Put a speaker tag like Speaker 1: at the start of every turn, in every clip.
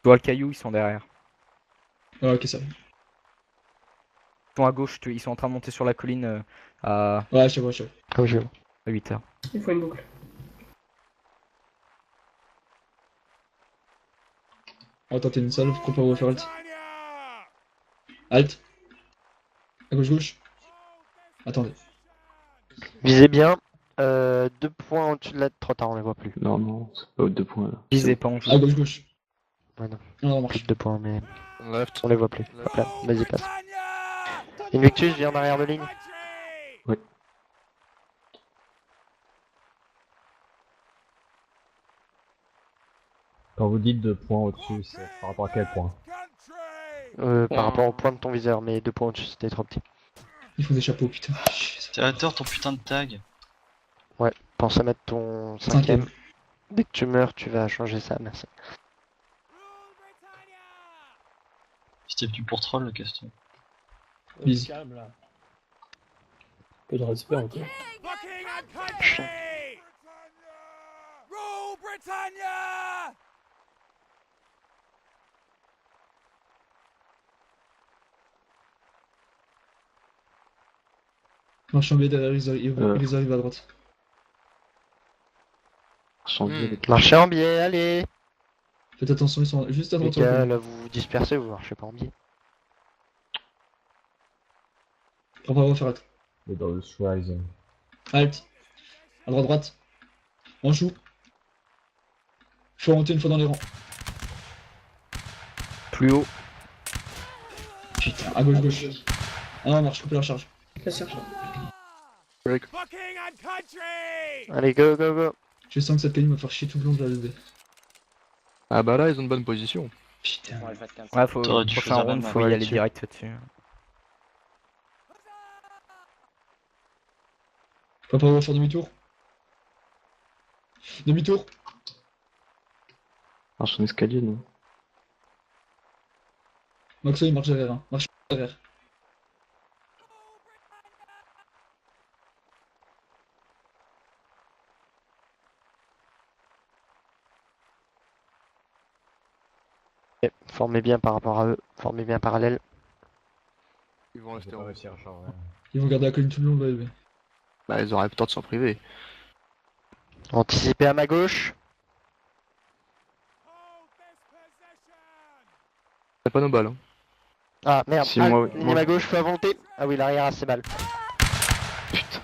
Speaker 1: Tu vois le caillou, ils sont derrière.
Speaker 2: Ah, ok, ça va.
Speaker 1: Ils sont à gauche, ils sont en train de monter sur la colline à
Speaker 2: Ouais, je te vois, je te vois.
Speaker 3: Ah oui, je vois.
Speaker 1: 8h.
Speaker 4: Il faut une boucle.
Speaker 2: On va tenter une salle, prépare à faire alt. Alt. À gauche, gauche. Attendez.
Speaker 3: Visez bien. 2 points au-dessus de la... Trop tard, on les voit plus.
Speaker 5: Non, non, c'est pas aux 2 points là.
Speaker 1: Visez pas en jeu.
Speaker 2: À gauche, gauche.
Speaker 3: Ouais, non.
Speaker 2: Non, on
Speaker 3: Plus
Speaker 2: marche.
Speaker 3: de 2 points, mais
Speaker 6: Left.
Speaker 3: on les voit plus. Hop là, vas-y, passe. Invictus, viens en arrière de ligne.
Speaker 5: Ouais.
Speaker 7: Quand vous dites 2 points au-dessus, c'est par rapport à quel point?
Speaker 3: Par rapport au point de ton viseur, mais 2 points au-dessus, c'était trop petit.
Speaker 2: Ils font des chapeaux, putain.
Speaker 8: T'es à tort ton putain de tag.
Speaker 3: Pense à mettre ton 5ème.
Speaker 2: Cinquième.
Speaker 3: Dès que tu meurs, tu vas changer ça, merci.
Speaker 8: Si t'es venu pour troll, la question.
Speaker 2: Bise.
Speaker 9: Calme là. Peu de respect encore.
Speaker 3: Chien.
Speaker 2: Marche en B derrière, ils arrivent à droite.
Speaker 5: Changer avec
Speaker 3: Marchez en biais, allez.
Speaker 2: Faites attention, ils sont juste à
Speaker 3: Les
Speaker 2: droite. sur la
Speaker 3: gars,
Speaker 2: colline.
Speaker 3: là, vous vous dispersez, vous marchez pas en biais.
Speaker 2: Prépare à faire alt.
Speaker 7: The Dose Rising.
Speaker 2: Alt. À droite, droite. On joue. Faut remonter une fois dans les rangs.
Speaker 1: Plus haut.
Speaker 2: Putain, à gauche, gauche. Ah non, marche, coupez la charge.
Speaker 4: La cherche.
Speaker 3: Allez, go, go, go.
Speaker 2: Je sens que cette colline va faire chier tout le long de la LB.
Speaker 6: Ah bah là, ils ont une bonne position.
Speaker 2: Putain.
Speaker 1: Ouais, faut
Speaker 8: T'aurais dû
Speaker 1: prochain
Speaker 8: choisir
Speaker 1: round,
Speaker 8: la
Speaker 1: faut
Speaker 3: main.
Speaker 1: y
Speaker 3: Ouais,
Speaker 1: aller
Speaker 3: dessus.
Speaker 1: direct dessus.
Speaker 2: Prépare à faire demi-tour. Demi-tour.
Speaker 5: marche en escalier, non?
Speaker 2: Maxo, il marche derrière. Hein. Marche derrière.
Speaker 3: Ok, formez bien par rapport à eux. Formez bien parallèle.
Speaker 6: Ils vont
Speaker 7: J'ai
Speaker 6: rester
Speaker 7: pas
Speaker 6: en haut.
Speaker 7: réussi à recharger.
Speaker 2: Ils vont garder la colline tout le long de la LB.
Speaker 6: Bah, ils auraient tort de s'en priver.
Speaker 3: Anticipez à ma gauche.
Speaker 6: C'est pas nos balles. Hein.
Speaker 3: Ah merde,
Speaker 5: Si,
Speaker 3: ah,
Speaker 5: moi-
Speaker 3: ligne
Speaker 5: moi-
Speaker 3: à gauche, faut à volonté. Ah oui, l'arrière a ses balles.
Speaker 5: Putain.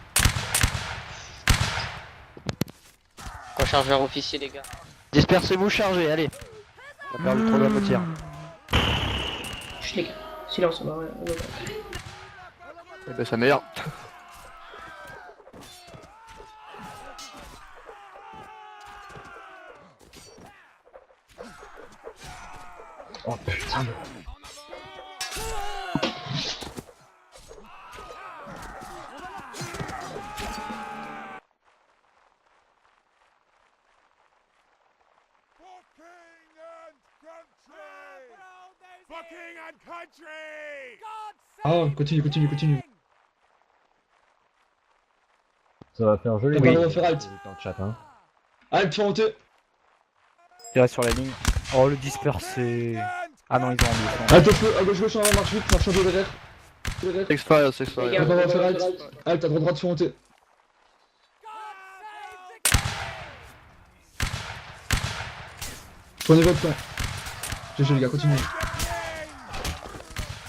Speaker 10: Rechargeur officier, les gars.
Speaker 3: Dispersez-vous, chargez, allez. On a perdu trop de tir.
Speaker 4: Chut, les gars. Silence, on va.
Speaker 6: Eh ben, sa mère.
Speaker 7: Oh putain.
Speaker 2: Ah, continue, continue, continue.
Speaker 7: Ça va faire joli.
Speaker 2: Oui. On va faire alt.
Speaker 7: Dans le chat, hein.
Speaker 2: Alt, faut monter.
Speaker 1: Tirez sur la ligne. Oh, le dispersé. Ah non, ils ont enlevé.
Speaker 2: Alt au feu, à gauche, gauche, on marche vite, marche en B derrière. Derrière.
Speaker 6: Exfire,
Speaker 4: Les
Speaker 6: exfire.
Speaker 4: gars,
Speaker 2: Prépare à faire alt. Alt, à droite, droite, faut monter. Prenez votre temps. GG les gars, continuez.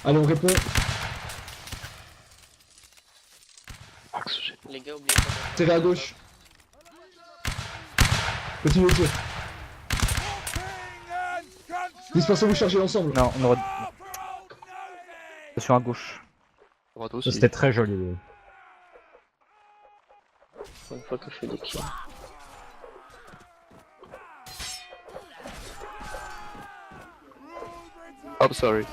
Speaker 2: Allez, on répond.
Speaker 5: Max, j'ai-
Speaker 10: Les gars, oubliez pas de...
Speaker 2: Tirez à gauche. Continuez le tir. Dispersez-vous, chargez ensemble.
Speaker 1: Non, on aurait. Sur à gauche.
Speaker 6: Droite
Speaker 7: Ça
Speaker 6: aussi.
Speaker 7: c'était très joli.
Speaker 10: Une fois que je fais des kills.
Speaker 6: Oh, sorry.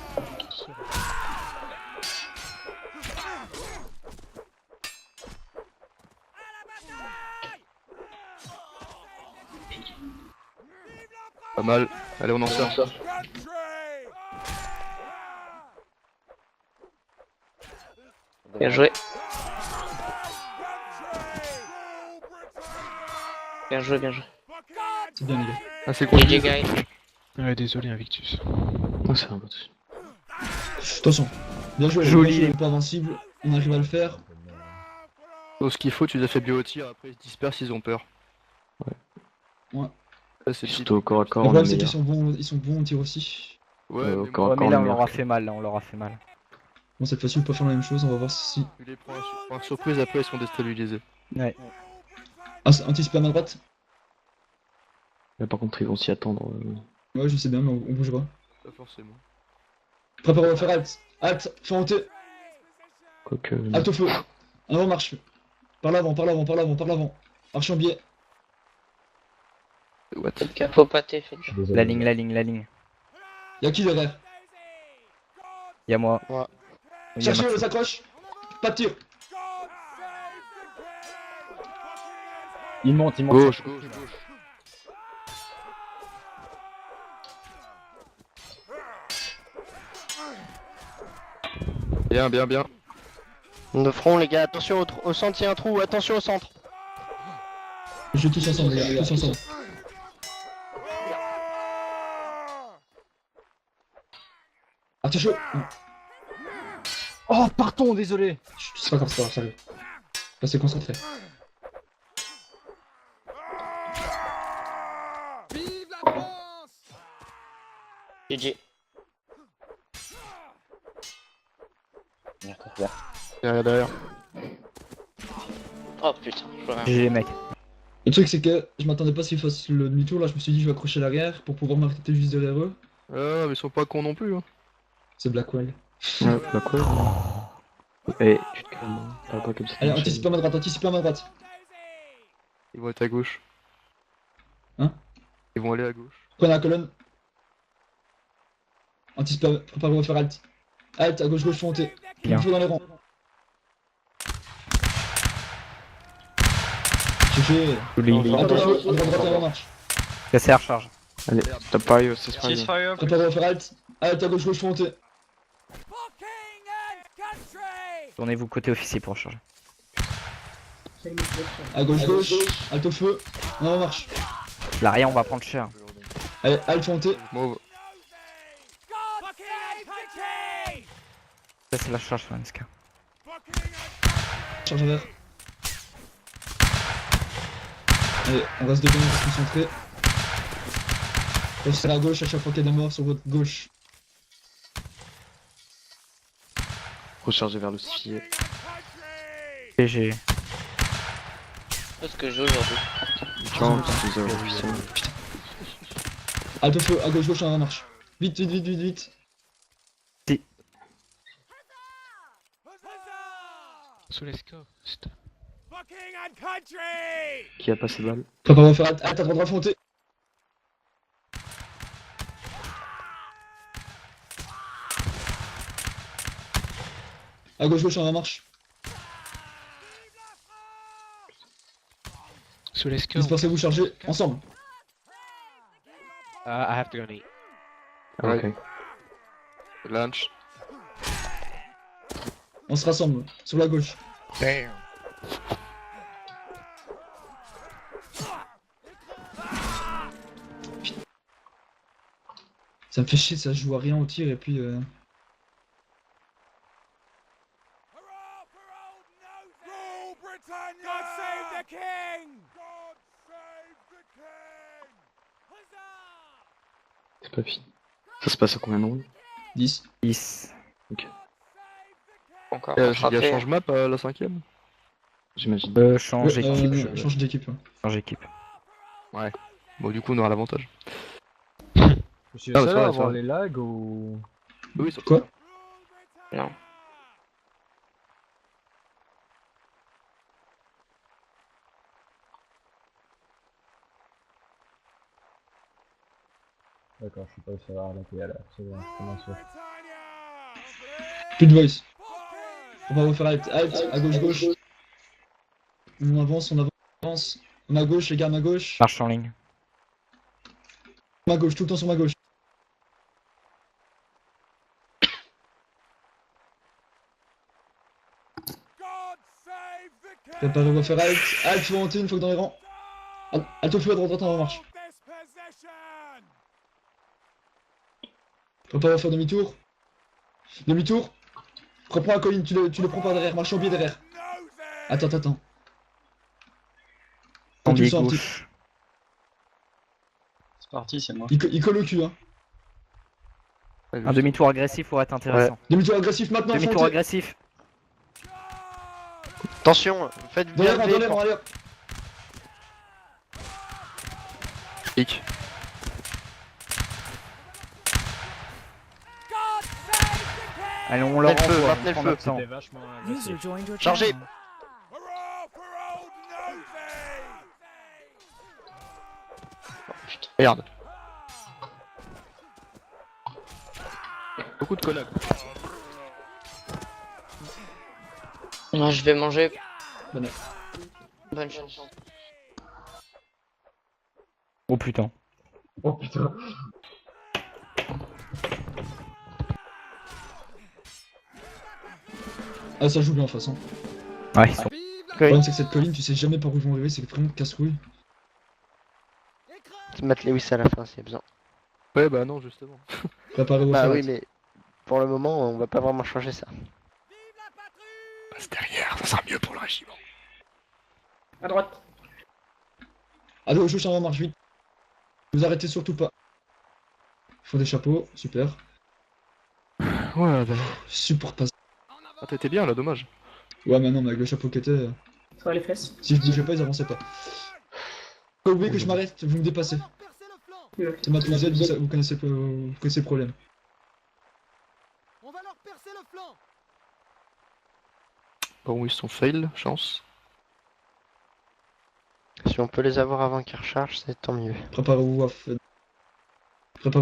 Speaker 6: Pas mal. Allez, on en sort.
Speaker 10: Bien joué. Bien joué, bien joué.
Speaker 2: C'est bien les gars.
Speaker 6: Ah, c'est cool.
Speaker 10: GG, guys.
Speaker 5: Ouais, désolé, Invictus.
Speaker 8: Ah, c'est un bot.
Speaker 2: Attention. Bien joué,
Speaker 1: Joli.
Speaker 2: on est pas invincible, on arrive à le faire.
Speaker 6: Donc ce qu'il faut, tu les as fait bien au tir, après ils se dispersent, ils ont peur.
Speaker 2: Ouais.
Speaker 6: Ça, c'est
Speaker 8: Surtout au corps à
Speaker 2: Le
Speaker 8: corps, on est
Speaker 2: problème c'est qu'ils
Speaker 8: meilleur.
Speaker 2: sont bons au tir aussi.
Speaker 6: Ouais,
Speaker 8: au
Speaker 6: mais
Speaker 8: corps
Speaker 6: moi,
Speaker 8: à
Speaker 1: Ouais,
Speaker 8: corps,
Speaker 1: mais là
Speaker 8: on
Speaker 1: on
Speaker 8: est
Speaker 1: leur a
Speaker 8: meilleur.
Speaker 1: fait mal, là on leur a fait mal.
Speaker 2: Bon, cette fois-ci on peut faire la même chose, on va voir si...
Speaker 6: tu les prends par surprise, après ils sont déstabilisés.
Speaker 1: Ouais.
Speaker 2: Ah, anti-spam à droite.
Speaker 8: Là, par contre, ils vont s'y attendre.
Speaker 2: Ouais, je sais bien, mais on bouge pas.
Speaker 6: Pas forcément.
Speaker 2: Prépare à faire halt. Halt, fais monter.
Speaker 8: Quoique.
Speaker 2: Halt au feu. En avant, marche. Par l'avant, par l'avant, par l'avant, par l'avant. Marche en biais.
Speaker 6: What?
Speaker 10: Faites gaffe, faut pâter, faites
Speaker 7: Je suis
Speaker 10: gaffe.
Speaker 7: désolé.
Speaker 1: La ligne, la ligne, la ligne.
Speaker 2: Y'a qui derrière?
Speaker 1: Y'a moi.
Speaker 3: Moi.
Speaker 1: Y'a
Speaker 2: Cherchez,
Speaker 1: Maxime.
Speaker 2: on s'accroche. Pas de tir.
Speaker 7: Il monte, il monte.
Speaker 6: Gauche, gauche, gauche. Bien, bien, bien.
Speaker 3: De front, les gars, attention au centre, il y a un trou, attention au centre.
Speaker 2: Je tous ensemble, les gars, tous ensemble. Ah, t'es chaud.
Speaker 7: Oh, partons, désolé.
Speaker 2: Chut, c'est pas grave, c'est pas grave, ça arrive. Restez concentrés.
Speaker 10: GG.
Speaker 6: Derrière, derrière.
Speaker 10: Oh putain, je vois rien.
Speaker 1: GG mec.
Speaker 2: Le truc, c'est que je m'attendais pas à ce qu'ils fassent le demi-tour. Là, je me suis dit, je vais accrocher l'arrière pour pouvoir m'arrêter juste derrière eux.
Speaker 6: Ah, mais ils sont pas cons non plus. Hein.
Speaker 2: C'est Blackwell.
Speaker 8: Ouais, bah quoi? Eh, tu te calmes, hein. Parle pas comme ça.
Speaker 2: Allez, anticipe à ma droite, anticipe à ma droite.
Speaker 6: Ils vont être à gauche.
Speaker 2: Hein?
Speaker 6: Ils vont aller à gauche.
Speaker 2: Prenez la colonne. Anticipe, préparez-vous à faire halt. Halt, à gauche, gauche, fontez.
Speaker 1: Bien.
Speaker 2: Il faut dans les rangs. GG.
Speaker 1: Joli.
Speaker 2: Attention, à droite, droite, avant marche.
Speaker 1: Cassé à recharge.
Speaker 8: Allez, t'as pas eu, c'est pas Ceasefire.
Speaker 2: Préparez-vous à faire halt. Halt, à gauche, gauche, fontez.
Speaker 1: Tournez-vous côté officier pour recharger.
Speaker 2: À gauche, gauche. Halt au feu. En avant marche.
Speaker 1: L'arrière on va prendre cher.
Speaker 2: Allez, halt, fontez.
Speaker 6: Mauve.
Speaker 1: Ça c'est la charge sur NSK.
Speaker 2: Charge à verre. Allez, on reste devant, on reste concentré. Pensez à gauche à chaque fois qu'il y a des morts sur votre gauche.
Speaker 8: Recharger vers le ciel.
Speaker 1: GG.
Speaker 10: Qu'est-ce que je joue aujourd'hui?
Speaker 8: Ciao, c'est 0
Speaker 2: Halt au feu, à gauche, gauche, en avant marche. Vite, vite, vite, vite, vite.
Speaker 5: Sous les scores.
Speaker 8: Qui a passé balle?
Speaker 2: Préparez-vous à faire halt, halt, à droite, droite, fontez. À gauche, gauche, en avant marche.
Speaker 5: Sous les scores.
Speaker 2: Dispersez-vous, chargez, ensemble.
Speaker 5: I have to go and eat.
Speaker 6: Ouais.
Speaker 8: Ok.
Speaker 6: Lunch.
Speaker 2: On se rassemble, sur la gauche.
Speaker 5: Damn.
Speaker 2: Ça me fait chier, ça joue à rien au tir et puis
Speaker 8: C'est pas fini. Ça se passe à combien de rounds?
Speaker 2: 10.
Speaker 1: 10.
Speaker 10: Encore
Speaker 6: Il y a
Speaker 10: rattrapé.
Speaker 6: change map à la 5ème.
Speaker 8: J'imagine.
Speaker 1: Change équipe.
Speaker 2: Change d'équipe. Ouais.
Speaker 1: Change équipe.
Speaker 6: Bon, du coup, on aura l'avantage.
Speaker 7: Je suis le
Speaker 6: Ah,
Speaker 7: seul
Speaker 6: c'est
Speaker 7: à
Speaker 6: vrai,
Speaker 7: avoir
Speaker 6: c'est vrai.
Speaker 7: les lags ou...
Speaker 6: Oui, sur
Speaker 2: Quoi?
Speaker 10: Non.
Speaker 7: D'accord, je suis pas au serveur la PL, c'est bon, comment ça?
Speaker 2: Plus de voice. On va refaire halt, halt, à gauche, gauche. On avance, on avance. On est à gauche, les gars, à ma gauche.
Speaker 1: Marche en ligne.
Speaker 2: Ma gauche, tout le temps sur ma gauche. Préparez-vous à faire halt, halt, faut monter une fois que dans les rangs. Halt au feu à droite, droite, en marche. Prépare à faire demi-tour. Demi-tour. Reprends la colline, tu le prends par derrière, marche en biais derrière. Attends. Quand tu
Speaker 1: Ambier
Speaker 2: le sens,
Speaker 1: gauche.
Speaker 8: C'est parti, c'est moi.
Speaker 2: il colle au cul, hein.
Speaker 1: Un demi-tour agressif pourrait être intéressant.
Speaker 2: Demi-tour agressif maintenant,
Speaker 1: Demi-tour
Speaker 2: frontez.
Speaker 1: agressif.
Speaker 3: Attention, faites bien
Speaker 2: Dans
Speaker 3: lever
Speaker 2: l'air,
Speaker 3: quand-
Speaker 2: allez.
Speaker 6: Pique.
Speaker 1: Allez, on leur
Speaker 3: Maintenez le feu,
Speaker 1: envoie,
Speaker 3: maintenez
Speaker 1: on prend
Speaker 3: le
Speaker 1: notre
Speaker 3: feu.
Speaker 1: temps.
Speaker 9: C'était vachement agressif.
Speaker 3: Chargez.
Speaker 6: Merde. Beaucoup de collabs.
Speaker 10: Non, je vais manger.
Speaker 2: Bonne
Speaker 10: Bonne chance.
Speaker 1: Oh putain.
Speaker 7: Oh putain.
Speaker 2: Ah, ça joue bien en face, hein.
Speaker 1: Ouais, ils sont...
Speaker 2: Le problème, c'est que cette colline, tu sais jamais par où ils vont arriver, c'est vraiment casse-couille.
Speaker 3: Mettre Lewis à la fin s'il y a besoin.
Speaker 6: Ouais, bah non, justement.
Speaker 2: Préparez-vous à
Speaker 3: Bah
Speaker 2: faire
Speaker 3: oui,
Speaker 2: la-
Speaker 3: mais pour le moment, on va pas vraiment changer ça.
Speaker 6: Passe derrière, ça sera mieux pour le régiment.
Speaker 4: À droite.
Speaker 2: Allez, au chouche, on marche vite. Vous arrêtez surtout pas. Il faut des chapeaux, super.
Speaker 6: Ouais, bah.
Speaker 2: Je supporte pas ça.
Speaker 6: Ah, t'étais bien là, dommage.
Speaker 2: Ouais, mais non, mais avec le chapeau qui était.
Speaker 4: Ça va les fesses.
Speaker 2: Si je bougeais pas, ils avançaient pas. Pas oublier que je m'arrête, vous me dépassez.
Speaker 4: Ouais.
Speaker 2: C'est ma plus Z, vous connaissez le problème.
Speaker 6: Bon, ils sont fail, chance.
Speaker 3: Si on peut les avoir avant qu'ils rechargent, c'est tant mieux.
Speaker 2: Préparez-vous à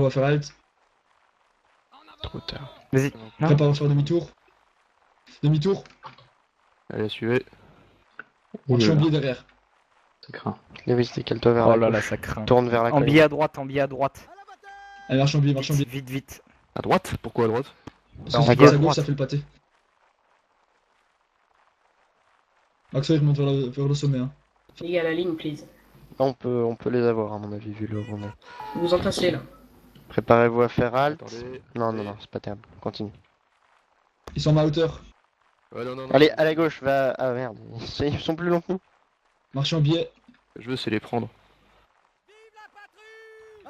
Speaker 2: faire halt.
Speaker 5: Trop tard.
Speaker 1: Vas-y. Non.
Speaker 2: Préparez-vous à faire demi-tour. Demi-tour.
Speaker 6: Allez, suivez.
Speaker 2: Je suis en
Speaker 7: Oula,
Speaker 2: biais derrière.
Speaker 7: ça craint.
Speaker 3: Lewis, décale-toi vers
Speaker 1: Oh
Speaker 3: la
Speaker 1: là là,
Speaker 3: gauche.
Speaker 1: ça craint.
Speaker 3: Tourne vers la colline.
Speaker 1: Ambier à droite, ambier à droite.
Speaker 2: Allez, marche en biais, marche en biais.
Speaker 1: Vite, vite.
Speaker 6: À droite? Pourquoi à droite?
Speaker 2: Parce
Speaker 1: on
Speaker 2: que
Speaker 1: va
Speaker 2: si tu
Speaker 1: dire
Speaker 2: passes à gauche,
Speaker 1: droite.
Speaker 2: ça fait le pâté. Axel, il remonte vers le sommet. Hein.
Speaker 4: Les gars, à la ligne, please.
Speaker 3: On peut les avoir à mon avis vu le on est.
Speaker 4: Vous vous entassez là.
Speaker 3: Préparez-vous à faire halt.
Speaker 6: Attendez.
Speaker 3: Non, c'est pas terrible. Continue.
Speaker 2: Ils sont à ma hauteur.
Speaker 6: Ouais, non.
Speaker 3: Allez, à la gauche, va. Ah merde, ils sont plus longs que nous.
Speaker 2: Marche en biais.
Speaker 6: Je veux, c'est les prendre.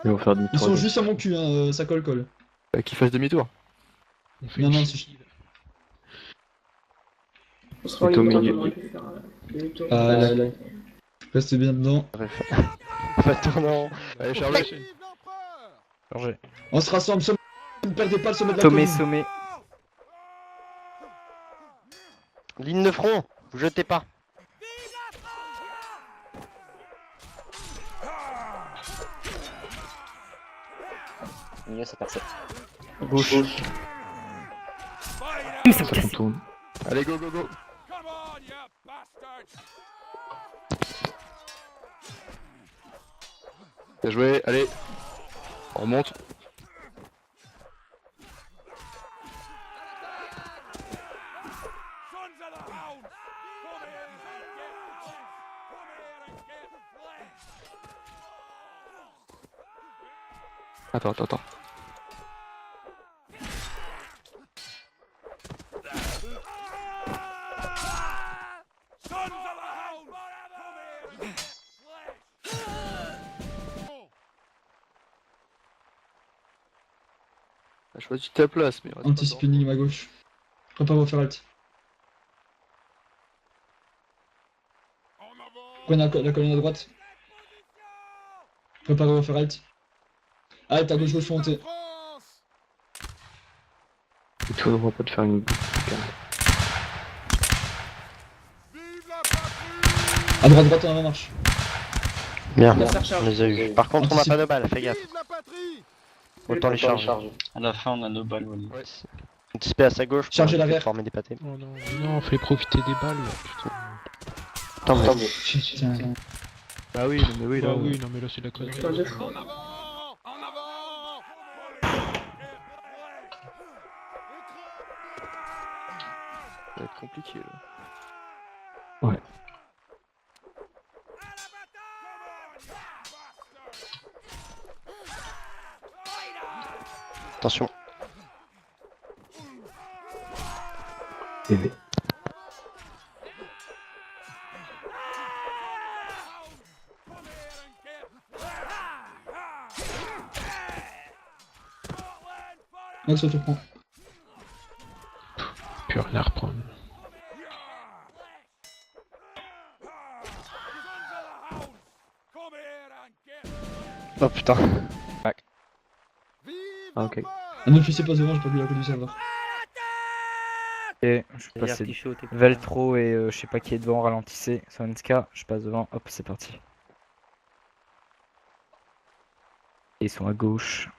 Speaker 7: Ils vont faire
Speaker 2: Ils
Speaker 7: demi-tour.
Speaker 2: sont juste à mon cul, hein, ça colle.
Speaker 6: Qu'ils fassent demi-tour.
Speaker 5: On fait
Speaker 2: Non,
Speaker 5: une
Speaker 2: non,
Speaker 5: chiffre.
Speaker 4: On sera
Speaker 7: Plutôt
Speaker 4: au
Speaker 7: milieu.
Speaker 4: milieu. On aurait pu faire demi-tour.
Speaker 2: Restez bien dedans.
Speaker 3: Bref. Va tourner en rond.
Speaker 6: Allez, chargez.
Speaker 1: Chargé.
Speaker 2: On se rassemble, sommet. Ne perdez pas le sommet de la
Speaker 1: Sommet,
Speaker 2: colline.
Speaker 1: sommet.
Speaker 3: Ligne de front, vous jetez pas.
Speaker 10: Milieu, ça perce.
Speaker 1: Gauche.
Speaker 7: Ça contourne.
Speaker 6: Allez, go, go, go. Bien joué, allez. On remonte. Attends. T'as choisi ta place, mais reste pas
Speaker 2: Anticipe une ligne à gauche. Préparez-vous à faire halt. Prenez la colonne à droite. Préparez-vous à faire halt. Halt à gauche, frontée.
Speaker 7: Et toi, on va pas te faire une boucle.
Speaker 2: À droite, en avant marche.
Speaker 3: Bien,
Speaker 4: Là, ça recharge.
Speaker 3: on les a eu. Par contre, on n'a pas de balles, fais gaffe. Autant les charger.
Speaker 8: À la fin, on a nos balles, Wally.
Speaker 6: Ouais.
Speaker 3: Anticiper à sa gauche pour
Speaker 2: Chargez
Speaker 3: éviter de
Speaker 2: l'arrière.
Speaker 3: former des pâtés.
Speaker 5: Oh non, fallait profiter des balles là, putain.
Speaker 3: Tant mieux.
Speaker 2: Putain.
Speaker 6: Bah oui, mais oui, là.
Speaker 5: Ah oui, non mais là c'est de la connerie.
Speaker 4: Putain, deux fois.
Speaker 6: Ça va être compliqué là.
Speaker 3: Attention.
Speaker 7: TD.
Speaker 2: Max, on te prend.
Speaker 5: Plus rien à reprendre.
Speaker 3: Oh putain.
Speaker 8: Ah, ok.
Speaker 2: Un officier passe devant, j'ai pas vu la code du serveur.
Speaker 1: Et je passe Veltro et je sais pas qui est devant, ralentissez. Sonska, je passe devant, hop, c'est parti. Et ils sont à gauche.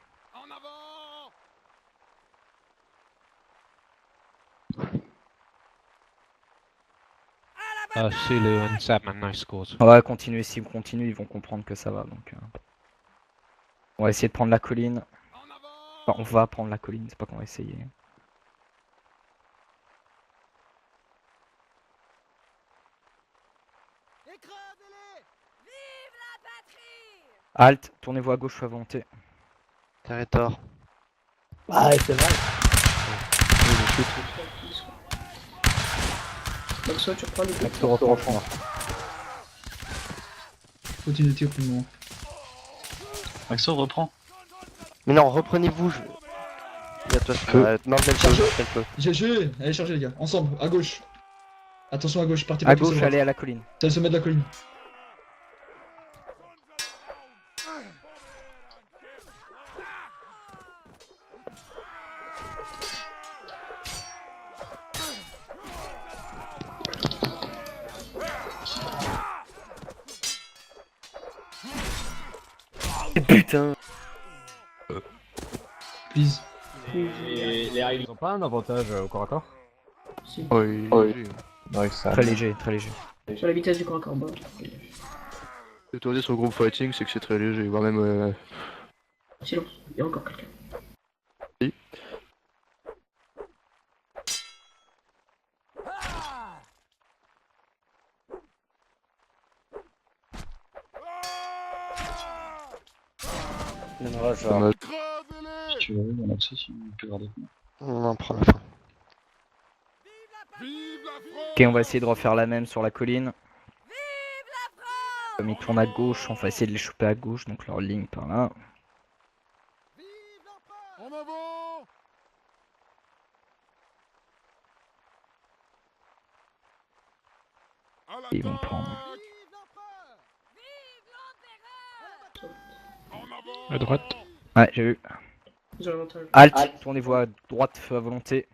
Speaker 5: Ah, c'est le Ansap maintenant, il score.
Speaker 1: On va continuer, s'ils continuent, ils vont comprendre que ça va. Donc, on va essayer de prendre la colline. Enfin, on va prendre la colline, c'est pas qu'on va essayer. Halt, tournez-vous à gauche à volonté.
Speaker 3: Territoire.
Speaker 9: Ah, c'est vrai.
Speaker 4: Maxo, tu reprends les coups.
Speaker 1: Maxo reprend fond.
Speaker 2: Continue de tirer pour le moment.
Speaker 11: Maxo reprend.
Speaker 3: Mais non, reprenez-vous. Il y a toi, non, même charge, elle peut.
Speaker 2: GG, allez charger les gars, ensemble, à gauche. Attention à gauche, partez
Speaker 1: À
Speaker 2: pas tous
Speaker 1: gauche,
Speaker 2: droite.
Speaker 1: allez à la colline.
Speaker 2: C'est le sommet de la colline.
Speaker 1: Putain.
Speaker 2: Please.
Speaker 7: Ils ont pas un avantage au corps à corps?
Speaker 4: Si.
Speaker 6: Oui.
Speaker 7: Ouais, ça.
Speaker 1: Très léger, très léger.
Speaker 4: Sur la vitesse du corps à corps bas.
Speaker 6: Le tourné sur le groupe fighting, c'est que c'est très léger, voire même.
Speaker 4: Silence, il y a encore quelqu'un.
Speaker 6: Dommage.
Speaker 11: Si tu veux, on a accès si tu peux garder.
Speaker 3: On en prend la fin.
Speaker 1: Ok, on va essayer de refaire la même sur la colline. Comme ils tournent à gauche, on va essayer de les choper à gauche, donc leur ligne par là. Et ils vont prendre.
Speaker 5: À droite.
Speaker 1: Ouais, j'ai vu.
Speaker 4: Ils ont l'avantage.
Speaker 1: Halt, tournez-vous à droite, feu à volonté.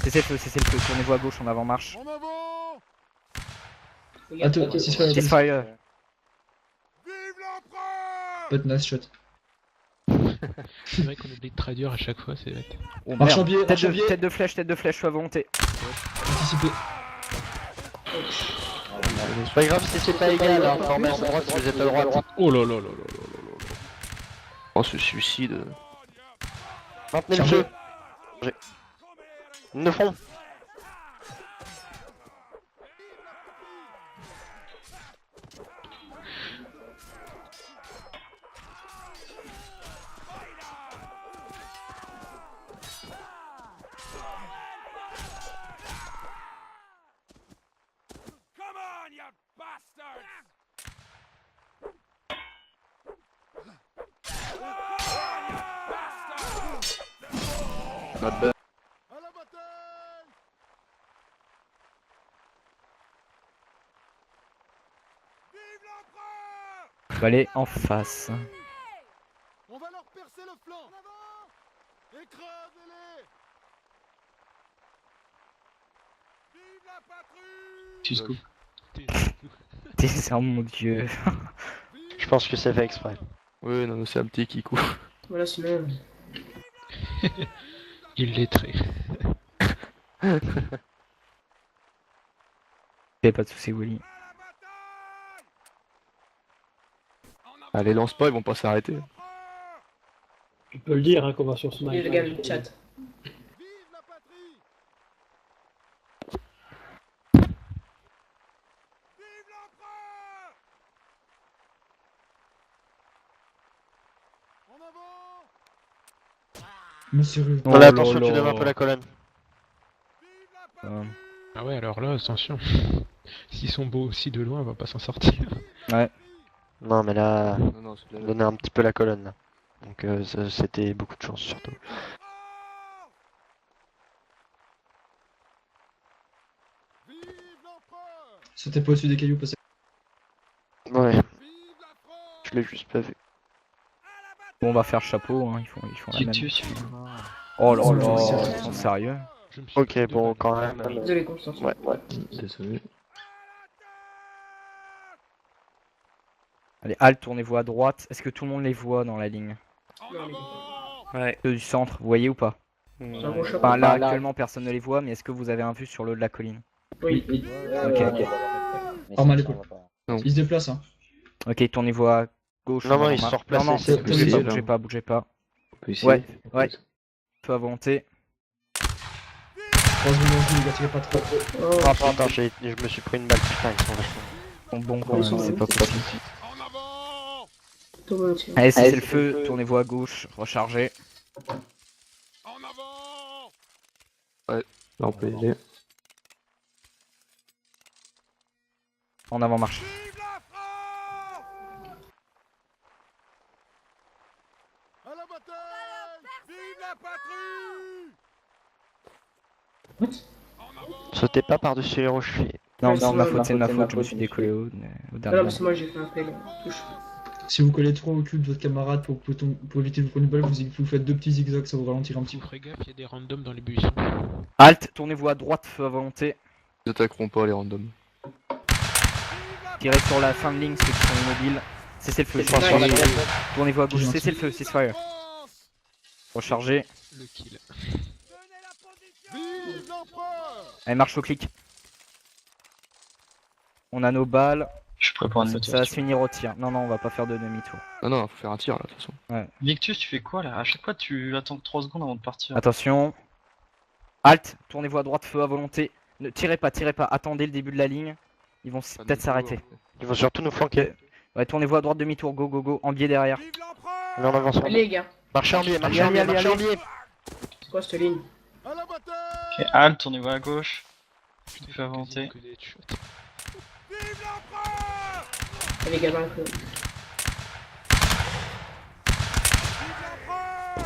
Speaker 1: Cessez le feu, tournez-vous à gauche en avant-marche.
Speaker 2: Attends, ceasefire.
Speaker 1: Ceasefire.
Speaker 2: But nice shot.
Speaker 5: C'est vrai qu'on oublie de traduire à chaque fois, c'est bête.
Speaker 1: Oh,
Speaker 2: Marche en
Speaker 1: merde.
Speaker 2: biais, marche en biais.
Speaker 1: Tête de flèche, feu à volonté.
Speaker 2: Anticipé.
Speaker 3: C'est pas grave si c'est pas égal, hein. Formez à droite si vous êtes à droite.
Speaker 5: Oh là là là là là là là.
Speaker 6: Oh, ce suicide.
Speaker 3: Maintenez le jeu. Ne font.
Speaker 6: Not bad.
Speaker 1: On va aller en face.
Speaker 12: On va leur percer le flanc. En avant. Écrasez-les. Vive la patrie.
Speaker 11: Cisco.
Speaker 1: C'est mon dieu.
Speaker 3: Je pense que c'est fait exprès.
Speaker 6: Oui, non, c'est un petit kikou.
Speaker 4: Voilà, sinon.
Speaker 5: Il l'est très.
Speaker 1: Y'a pas de soucis, Willy.
Speaker 6: Allez, lance pas, ils vont pas s'arrêter.
Speaker 9: Tu peux le dire, hein, qu'on va sur ce match.
Speaker 4: Et le gars du chat.
Speaker 12: Vive la patrie. Vive l'empereur. En avant.
Speaker 2: Monsieur.
Speaker 3: Voilà, attention, tu donnes un peu la colonne.
Speaker 5: Ah ouais, alors là, attention. S'ils sont beaux aussi de loin, on va pas s'en sortir.
Speaker 1: Ouais.
Speaker 3: Non, mais là,
Speaker 6: Non, non, c'est de
Speaker 3: on
Speaker 6: la...
Speaker 3: donnait un petit peu la colonne là. Donc c'était beaucoup de chance surtout.
Speaker 12: Vive l'empereur!
Speaker 2: C'était pas au-dessus des cailloux, passé.
Speaker 3: Ouais,
Speaker 12: Vive la France!
Speaker 3: je l'ai juste pas vu.
Speaker 1: Bon, on va faire chapeau, hein. Ils font la même.
Speaker 11: Titus,
Speaker 1: Oh là là,
Speaker 4: Sérieux.
Speaker 1: ils sont sérieux.
Speaker 5: Je me suis
Speaker 3: Ok,
Speaker 5: pris deux
Speaker 3: bon,
Speaker 5: balles.
Speaker 3: quand même.
Speaker 4: Désolé, Constance.
Speaker 3: Ouais.
Speaker 8: Désolé.
Speaker 1: Allez, Alt, tournez-vous à droite. Est-ce que tout le monde les voit dans la ligne?
Speaker 4: Non, les gars.
Speaker 10: Ouais.
Speaker 1: Ceux du centre, vous voyez ou pas?
Speaker 4: C'est un gros chapeau.
Speaker 1: Enfin, là, actuellement, personne ne les voit, mais est-ce que vous avez un vue sur le haut de la colline?
Speaker 4: Oui.
Speaker 1: Ok.
Speaker 2: Pas mal épaule. Il se déplace, hein.
Speaker 1: Ok, tournez-vous à gauche.
Speaker 3: Non,
Speaker 1: on
Speaker 3: non,
Speaker 1: va
Speaker 3: ils se
Speaker 1: en
Speaker 3: sont
Speaker 1: marche.
Speaker 3: replacés,
Speaker 1: Non, non,
Speaker 3: c'est
Speaker 1: bougez pas,
Speaker 2: possible.
Speaker 1: bougez pas, bougez pas.
Speaker 8: On peut essayer.
Speaker 1: Ouais, ouais. Feu à volonté.
Speaker 2: 3 secondes en vue, les gars, tirez pas trop.
Speaker 4: Oh,
Speaker 3: Ah, attends, je me suis pris une balle, putain, ils sont vachement.
Speaker 1: Ils sont bons quand
Speaker 4: Ils
Speaker 1: même,
Speaker 4: sont
Speaker 1: c'est
Speaker 4: bons.
Speaker 1: pas possible.
Speaker 12: En avant!
Speaker 4: tout le monde tire.
Speaker 1: Allez, c'est le feu, tournez-vous à gauche, rechargez.
Speaker 12: En avant!
Speaker 8: Là, on peut y aller.
Speaker 1: En avant, marche.
Speaker 12: Vive la France! À la bataille! Vive la patrie!
Speaker 3: Sautez pas par-dessus les rochers.
Speaker 1: Non,
Speaker 4: Ouais,
Speaker 1: c'est de ma
Speaker 4: c'est
Speaker 1: faute, c'est de ma
Speaker 4: ma
Speaker 1: faute, je me suis décollé au
Speaker 4: Ah non,
Speaker 1: dernier.
Speaker 4: mais c'est moi, j'ai fait un fail. Touche.
Speaker 2: Si vous collez trop au cul de votre camarade pour éviter de vous prendre une balle, vous faites 2 petits zigzags, ça vous ralentit un petit
Speaker 5: Vous
Speaker 2: peu.
Speaker 5: ferez gaffe, il y a des randoms dans les buissons.
Speaker 1: Alt, tournez-vous à droite, feu à volonté.
Speaker 6: Ils attaqueront pas les randoms.
Speaker 1: Tirez sur la fin de ligne, ceux qui sont immobiles. Cessez le feu,
Speaker 3: Sur la tête.
Speaker 1: tournez-vous à gauche,
Speaker 2: Gentil.
Speaker 1: cessez le feu, ceasefire. Rechargez.
Speaker 5: Le kill.
Speaker 12: Vive l'empereur!
Speaker 1: Allez, marche au clic. On a nos balles.
Speaker 11: Je suis prêt pour un
Speaker 1: Ça,
Speaker 11: demi-tour.
Speaker 1: ça va
Speaker 11: si
Speaker 1: se
Speaker 11: tu veux.
Speaker 1: finir au tir. Non, non, on va pas faire de demi-tour.
Speaker 6: Non, non, faut faire un tir là, de toute façon.
Speaker 11: Victus, tu fais quoi là? À chaque fois, tu attends 3 secondes avant de partir.
Speaker 1: Attention. Alt, tournez-vous à droite, feu à volonté. Ne tirez pas, attendez le début de la ligne. Ils vont
Speaker 6: Pas de
Speaker 1: peut-être
Speaker 6: demi-tour,
Speaker 1: s'arrêter.
Speaker 6: après.
Speaker 3: Ils vont surtout nous flanquer.
Speaker 1: Ouais, tournez-vous à droite, demi-tour, go, go, go. En biais derrière.
Speaker 12: Vive l'empereur!
Speaker 3: Mais on avance.
Speaker 4: Allez, les gars.
Speaker 3: Marchez en biais, marchez
Speaker 1: Allez,
Speaker 3: en biais,
Speaker 1: allez,
Speaker 3: marchez en
Speaker 1: allez.
Speaker 3: biais.
Speaker 4: C'est quoi cette ligne?
Speaker 12: À la bataille!
Speaker 11: Ok, Alt, tournez-vous à gauche. Je te fais avancer.
Speaker 5: Que des headshots.
Speaker 12: Vive l'empereur!
Speaker 4: Allez, les gars, dans la colonne.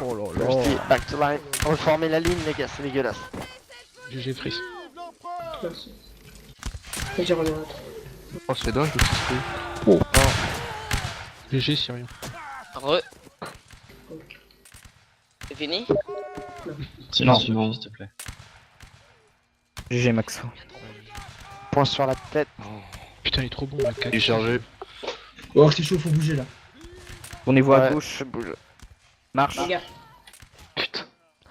Speaker 1: Oh là
Speaker 3: Je dis, back to line. Reformez la ligne, les gars, c'est dégueulasse.
Speaker 5: GG Fris.
Speaker 12: Vive l'empereur!
Speaker 4: Merci. Et j'ai remis un autre.
Speaker 6: Oh, c'est dingue ce qui se fait.
Speaker 5: GG Syrien.
Speaker 10: Re. C'est fini?
Speaker 11: Silence, suivant, s'il te plaît.
Speaker 1: GG Maxo.
Speaker 3: Point sur la tête.
Speaker 5: Putain, il est trop bon le 4.
Speaker 6: Il est chargé.
Speaker 2: Oh, c'est chaud, faut bouger là.
Speaker 1: Tournez-vous à
Speaker 3: Ouais,
Speaker 1: gauche,
Speaker 3: je bouge.
Speaker 1: marche.
Speaker 4: Les gars.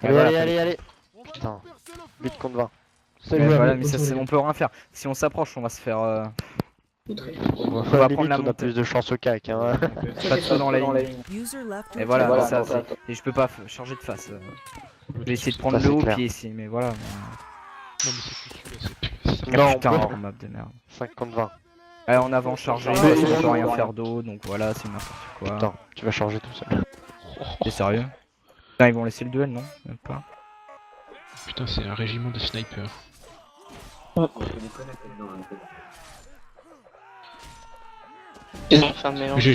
Speaker 3: Allez,
Speaker 1: voilà,
Speaker 3: allez, allez, allez.
Speaker 12: On va
Speaker 3: Putain.
Speaker 12: leur percer le flanc!
Speaker 3: 8 contre 20. C'est
Speaker 1: Ouais,
Speaker 3: jouable.
Speaker 1: voilà, mais ça,
Speaker 2: contrôler.
Speaker 1: on peut rien faire. Si on s'approche, on va se faire.
Speaker 4: Outré.
Speaker 1: On va
Speaker 3: Limite,
Speaker 1: prendre la
Speaker 3: on a
Speaker 1: montée.
Speaker 3: plus de chance au cac. Hein.
Speaker 1: Pas de feu dans la ligne. Et voilà,
Speaker 3: Voilà,
Speaker 1: ça,
Speaker 3: voilà.
Speaker 1: et je peux pas changer de face. Je vais essayer de prendre
Speaker 3: Ça,
Speaker 1: le
Speaker 3: c'est
Speaker 1: haut,
Speaker 3: clair.
Speaker 1: puis essayer, mais voilà.
Speaker 5: Non, mais c'est plus celui-là, c'est plus ça.
Speaker 3: Non,
Speaker 1: Putain,
Speaker 3: on peut-
Speaker 1: hors map de merde.
Speaker 3: 5 contre 20.
Speaker 1: Allez, en avant, chargé,
Speaker 3: Ouais,
Speaker 1: on
Speaker 3: ouais,
Speaker 1: peut rien
Speaker 3: ouais.
Speaker 1: faire d'eau, donc voilà, c'est n'importe quoi.
Speaker 3: Putain, tu vas changer tout seul.
Speaker 1: T'es sérieux? Putain, ils vont laisser le duel, non? Même pas.
Speaker 5: Putain, c'est un régiment de snipers.
Speaker 10: Ils ont fait un mélange.
Speaker 5: GG.